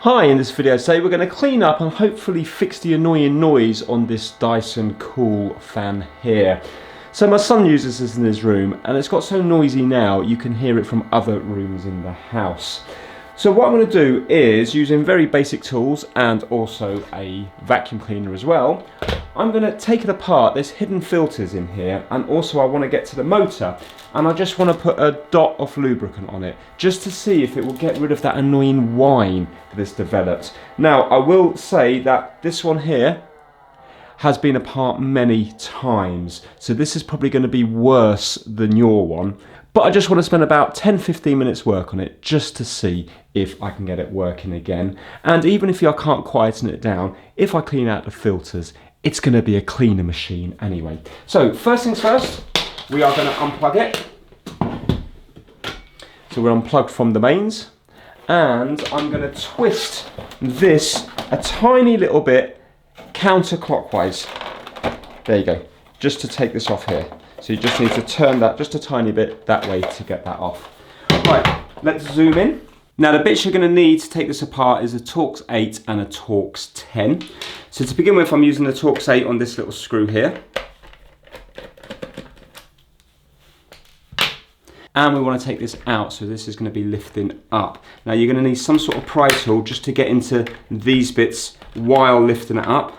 Hi, in this video today we're going to clean up and hopefully fix the annoying noise on this Dyson Cool Fan here. So my son uses this in his room and it's got so noisy now you can hear it from other rooms in the house. So what I'm going to do is, using very basic tools and also a vacuum cleaner as well, I'm going to take it apart. There's hidden filters in here, and also I want to get to the motor, and I just want to put a dot of lubricant on it just to see if it will get rid of that annoying whine that has developed. Now I will say that this one here has been apart many times, so this is probably going to be worse than your one, but I just want to spend about 10-15 minutes work on it just to see if I can get it working again. And even if I can't quieten it down, if I clean out the filters, it's going to be a cleaner machine anyway. So first things first, we are going to unplug it. So we're unplugged from the mains, and I'm going to twist this a tiny little bit counterclockwise. There you go, just to take this off here. So you just need to turn that just a tiny bit that way to get that off. Right, let's zoom in. Now the bits you're going to need to take this apart is a Torx 8 and a Torx 10. So to begin with, I'm using the Torx 8 on this little screw here. And we want to take this out, so this is going to be lifting up. Now you're going to need some sort of pry tool just to get into these bits while lifting it up.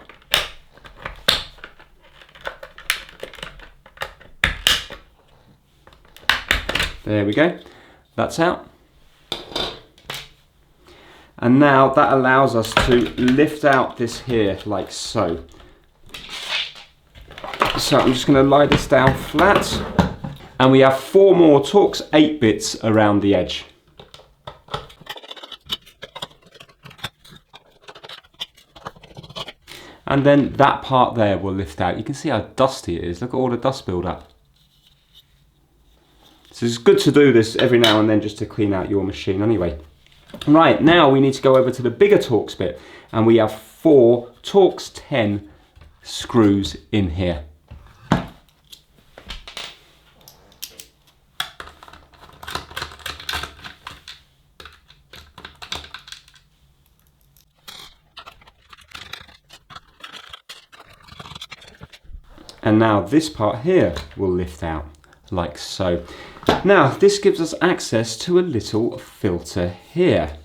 There we go, that's out. And now that allows us to lift out this here like so. So I'm just going to lie this down flat. And we have 4 more Torx 8 bits around the edge. And then that part there will lift out. You can see how dusty it is. Look at all the dust build up. So it's good to do this every now and then just to clean out your machine anyway. Right, now we need to go over to the bigger Torx bit, and we have 4 Torx 10 screws in here. And now this part here will lift out like so. Now this gives us access to a little filter here.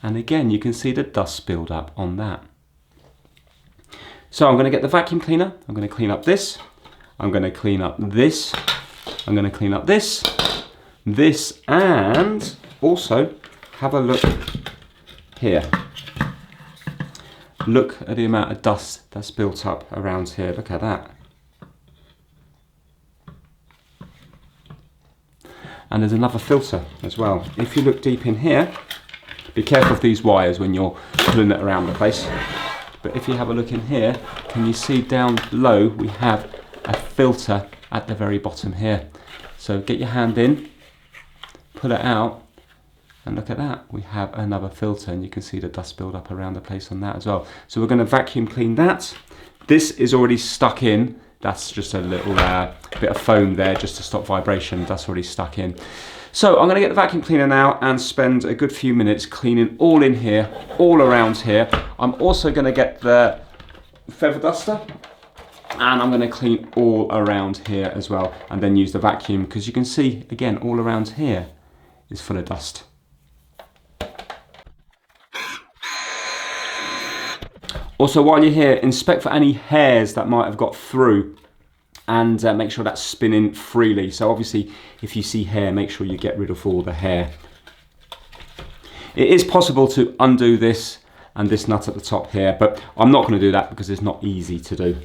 And again, you can see the dust build up on that. So I'm going to get the vacuum cleaner. I'm going to clean up this. I'm going to clean up this. I'm going to clean up this, and also have a look here. Look at the amount of dust that's built up around here. Look at that. And there's another filter as well. If you look deep in here, be careful of these wires when you're pulling it around the place. But if you have a look in here, can you see down below we have a filter at the very bottom here. So get your hand in, pull it out, and look at that. We have another filter, and you can see the dust build up around the place on that as well. So we're going to vacuum clean that. This is already stuck in. That's just a little bit of foam there just to stop vibration. That's already stuck in. So I'm going to get the vacuum cleaner now and spend a good few minutes cleaning all in here, all around here. I'm also going to get the feather duster, and I'm going to clean all around here as well, and then use the vacuum, because you can see again all around here is full of dust. Also, while you're here, inspect for any hairs that might have got through, and make sure that's spinning freely. So obviously, if you see hair, make sure you get rid of all the hair. It is possible to undo this and this nut at the top here, but I'm not going to do that because it's not easy to do.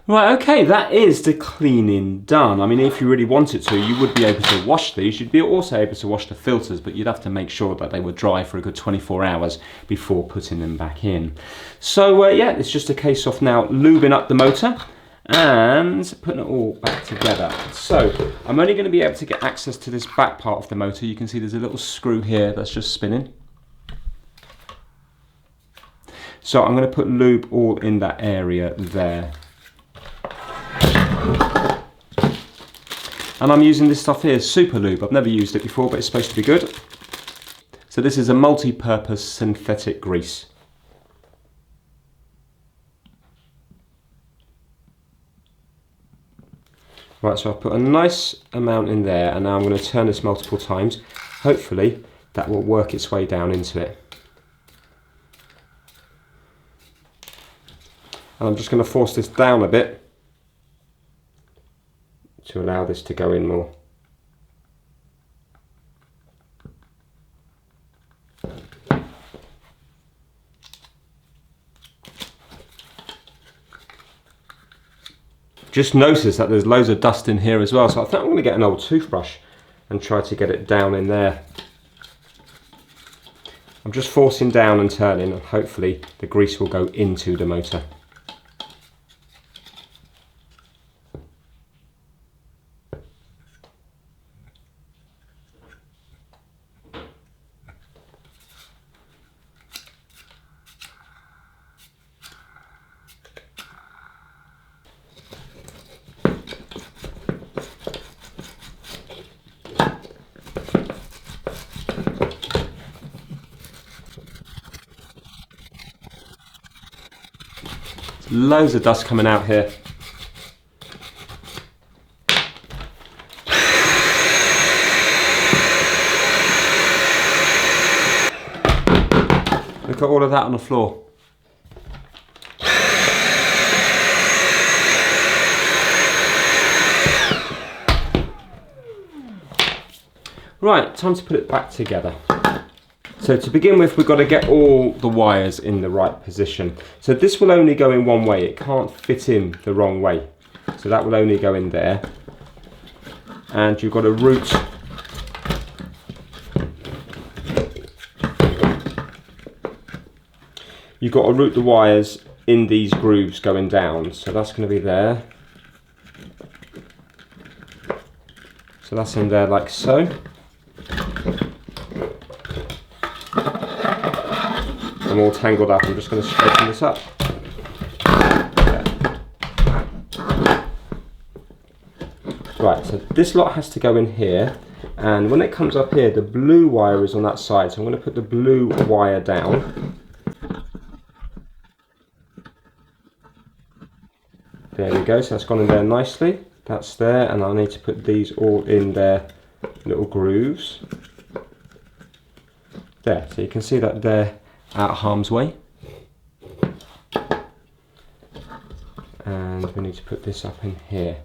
Right, okay, that is the cleaning done. I mean, if you really wanted to, you would be able to wash these. You'd be also able to wash the filters, but you'd have to make sure that they were dry for a good 24 hours before putting them back in. So yeah, it's just a case of now lubing up the motor and putting it all back together. So I'm only going to be able to get access to this back part of the motor. You can see there's a little screw here that's just spinning. So I'm going to put lube all in that area there. And I'm using this stuff here, Super Lube. I've never used it before, but it's supposed to be good. So this is a multi-purpose synthetic grease. Right, so I've put a nice amount in there, and now I'm going to turn this multiple times. Hopefully that will work its way down into it. And I'm just going to force this down a bit to allow this to go in more. Just notice that there's loads of dust in here as well, so I think I'm going to get an old toothbrush and try to get it down in there. I'm just forcing down and turning, and hopefully the grease will go into the motor. Loads of dust coming out here. Look at all of that on the floor. Right, time to put it back together. So to begin with, we've got to get all the wires in the right position. So this will only go in one way, it can't fit in the wrong way. So that will only go in there. And you've got to route the wires in these grooves going down. So that's going to be there. So that's in there like so. I'm all tangled up. I'm just going to straighten this up. Right, so this lot has to go in here, and when it comes up here, the blue wire is on that side, so I'm going to put the blue wire down. There we go, so that's gone in there nicely. That's there, and I need to put these all in their little grooves. There, so you can see that they're out of harm's way. And we need to put this up in here.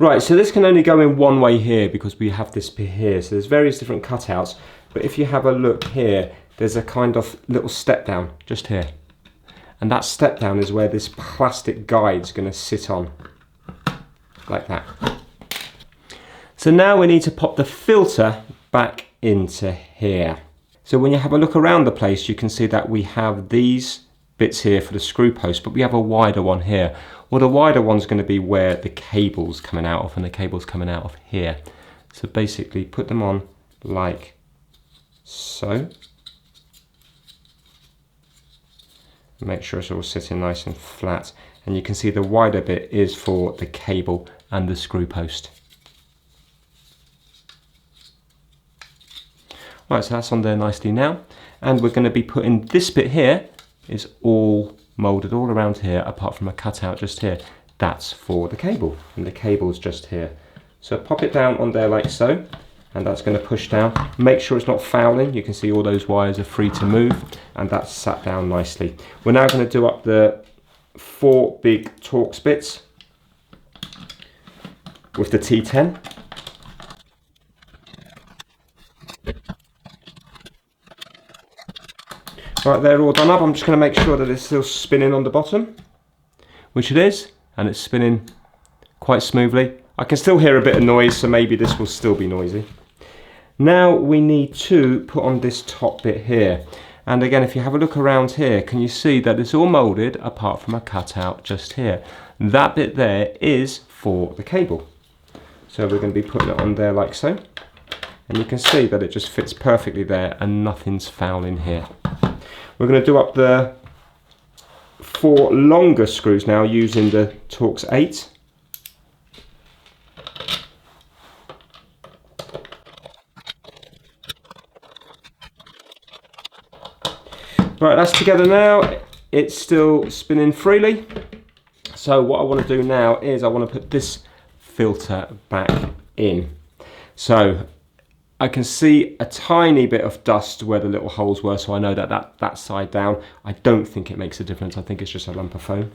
Right, so this can only go in one way here because we have this bit here. So there's various different cutouts, but if you have a look here, there's a kind of little step down just here. And that step down is where this plastic guide's going to sit on, like that. So now we need to pop the filter back into here. So when you have a look around the place, you can see that we have these bits here for the screw post, but we have a wider one here. Well, the wider one's going to be where the cable's coming out of, and the cable's coming out of here. So basically put them on like so. Make sure it's all sitting nice and flat, and you can see the wider bit is for the cable and the screw post. Right, so that's on there nicely now, and we're going to be putting this bit here is all moulded all around here, apart from a cutout just here. That's for the cable, and the cable's just here. So pop it down on there like so, and that's going to push down. Make sure it's not fouling. You can see all those wires are free to move, and that's sat down nicely. We're now going to do up the 4 big Torx bits with the T10. Right, they're all done up. I'm just going to make sure that it's still spinning on the bottom, which it is, and it's spinning quite smoothly. I can still hear a bit of noise, so maybe this will still be noisy. Now we need to put on this top bit here. And again, if you have a look around here, can you see that it's all moulded apart from a cutout just here? That bit there is for the cable. So we're going to be putting it on there like so. And you can see that it just fits perfectly there and nothing's foul in here. We're going to do up the 4 longer screws now using the Torx 8. Right, that's together now. It's still spinning freely. So what I want to do now is I want to put this filter back in. So I can see a tiny bit of dust where the little holes were, so I know that that side down. I don't think it makes a difference. I think it's just a lump of foam.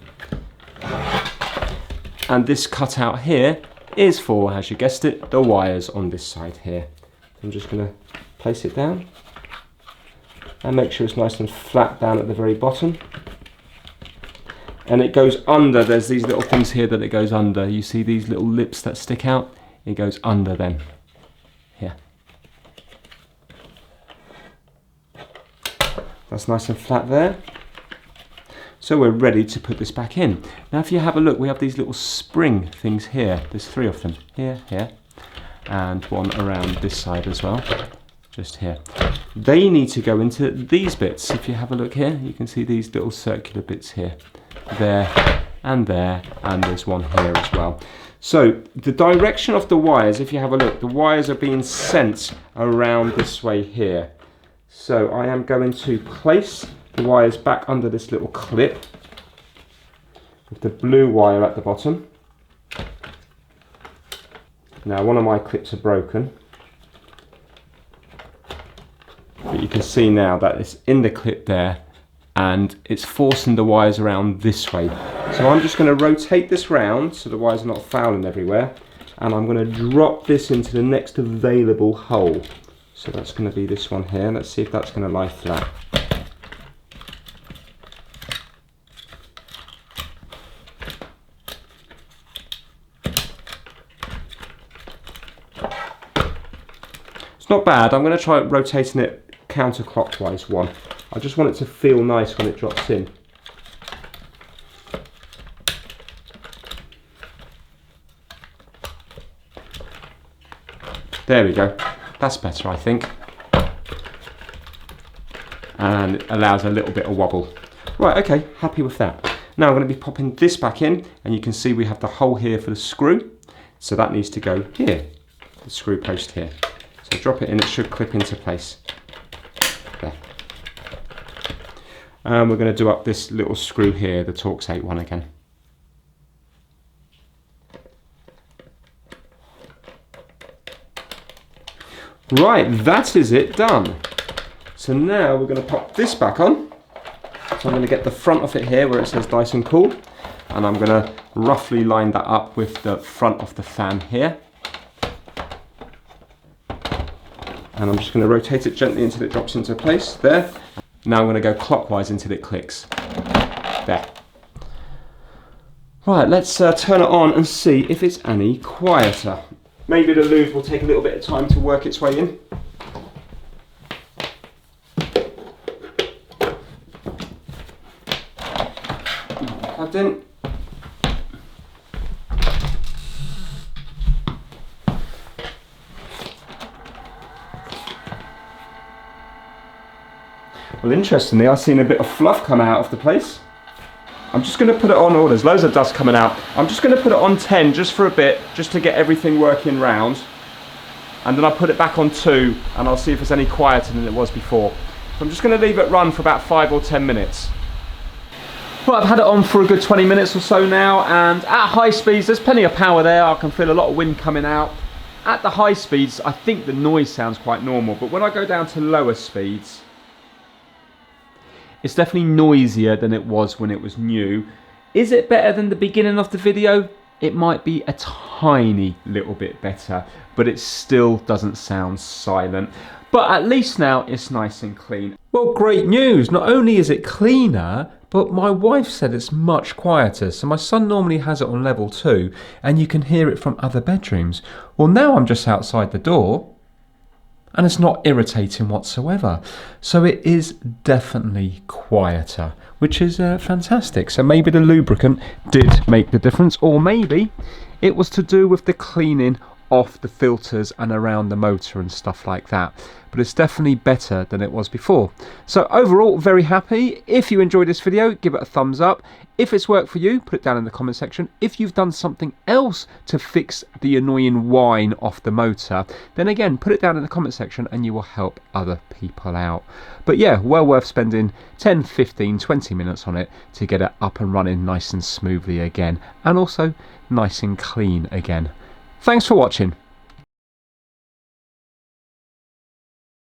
And this cutout here is for, as you guessed it, the wires on this side here. I'm just going to place it down and make sure it's nice and flat down at the very bottom. And it goes under. There's these little things here that it goes under. You see these little lips that stick out? It goes under them. Here. That's nice and flat there. So we're ready to put this back in. Now if you have a look, we have these little spring things here. There's 3 of them. Here, here, and one around this side as well. Just here. They need to go into these bits. If you have a look here, you can see these little circular bits here. There, and there's one here as well. So the direction of the wires, if you have a look, the wires are being sent around this way here. So I am going to place the wires back under this little clip with the blue wire at the bottom. Now one of my clips are broken, but you can see now that it's in the clip there and it's forcing the wires around this way. So I'm just going to rotate this round so the wires are not fouling everywhere, and I'm going to drop this into the next available hole. So that's going to be this one here. Let's see if that's going to lie flat. It's not bad. I'm going to try rotating it counterclockwise one. I just want it to feel nice when it drops in. There we go. That's better, I think. And it allows a little bit of wobble. Right, okay, happy with that. Now I'm going to be popping this back in, and you can see we have the hole here for the screw. So that needs to go here, the screw post here. So drop it in, it should clip into place. There. And we're going to do up this little screw here, the Torx 8 one again. Right, that is it done. So now we're going to pop this back on. So I'm going to get the front of it here where it says Dyson Cool, and I'm going to roughly line that up with the front of the fan here. And I'm just going to rotate it gently until it drops into place there. Now I'm going to go clockwise until it clicks. There. Right, let's turn it on and see if it's any quieter. Maybe the lube will take a little bit of time to work its way in. Plugged in. Well, interestingly, I've seen a bit of fluff come out of the place. I'm just going to put it on, oh, there's loads of dust coming out. I'm just going to put it on 10 just for a bit, just to get everything working round. And then I'll put it back on 2 and I'll see if it's any quieter than it was before. So I'm just going to leave it run for about 5 or 10 minutes. Well, I've had it on for a good 20 minutes or so now, and at high speeds, there's plenty of power there. I can feel a lot of wind coming out. At the high speeds, I think the noise sounds quite normal, but when I go down to lower speeds, it's definitely noisier than it was when it was new. Is it better than the beginning of the video? it might be a tiny little bit better, but it still doesn't sound silent. But at least now it's nice and clean. Well, great news. Not only is it cleaner, but my wife said it's much quieter. So my son normally has it on level 2 and you can hear it from other bedrooms. Well, now I'm just outside the door and it's not irritating whatsoever. So it is definitely quieter, which is fantastic. So maybe the lubricant did make the difference, or maybe it was to do with the cleaning off the filters and around the motor and stuff like that. But it's definitely better than it was before. So overall, very happy. If you enjoyed this video, give it a thumbs up. If it's worked for you, put it down in the comment section. If you've done something else to fix the annoying whine off the motor, then again, put it down in the comment section and you will help other people out. But yeah, well worth spending 10, 15, 20 minutes on it to get it up and running nice and smoothly again, and also nice and clean again. Thanks for watching.